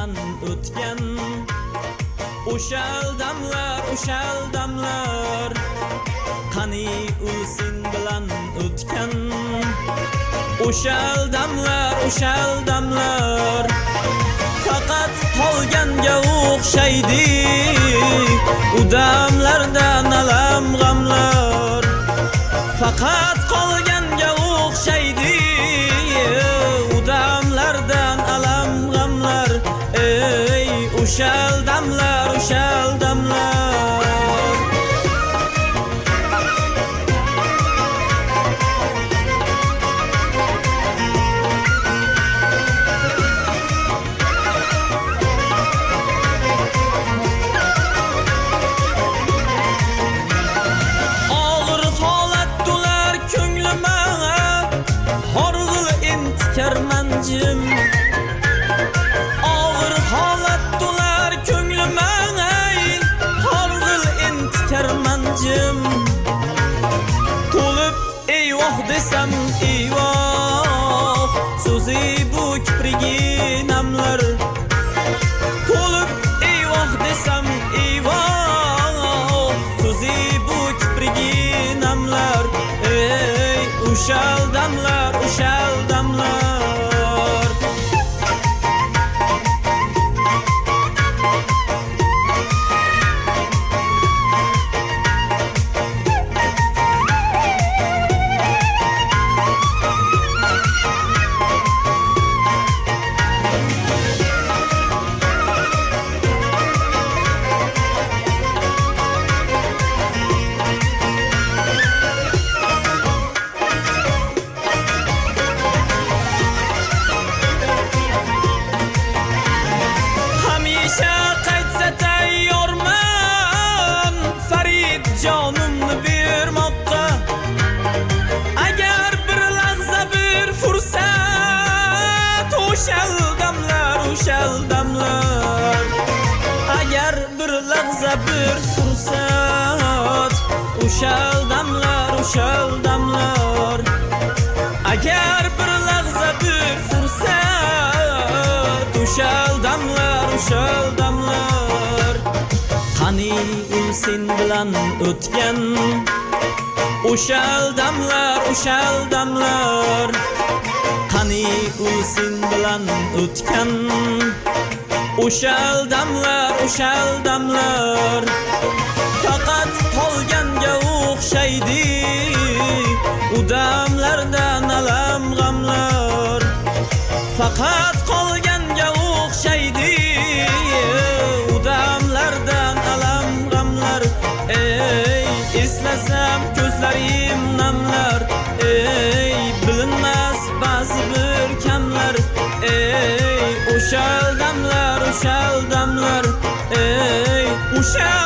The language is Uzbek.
bilan o'tgan o'shal damlar qani u sen bilan o'tgan o'shal damlar faqat qolganga o'xshaydi u damlardan alam g'amlar faqat qolganga o'xshaydi u damlardan alam g'amlar ey o'shal damlar Kermancım ağır halat dolar köngülüme hargıl ent kermancım tolup eyvah desem eyvah so'zi bu kiprigi namlar tolup eyvah desem eyvah so'zi bu kiprigi namlar ey o'shal damlar Canımni bermoqqa agar bir lahza bir fursat o'shal damlar agar bir lahza bir fursat o'shal damlar agar bir lahza bir fursat o'shal damlar qani u sen bilan o'tgan o'shal damlar qani u sen bilan o'tgan o'shal damlar faqat qolganga o'xshaydi u damlardan alam g'amlar faqat qolganga o'xshaydi u damlardan alam g'amlar ey eslasam ko'zlarim namlar ey bilinmas ba'zi bir kamlar ey o'shal damlar ey o'shal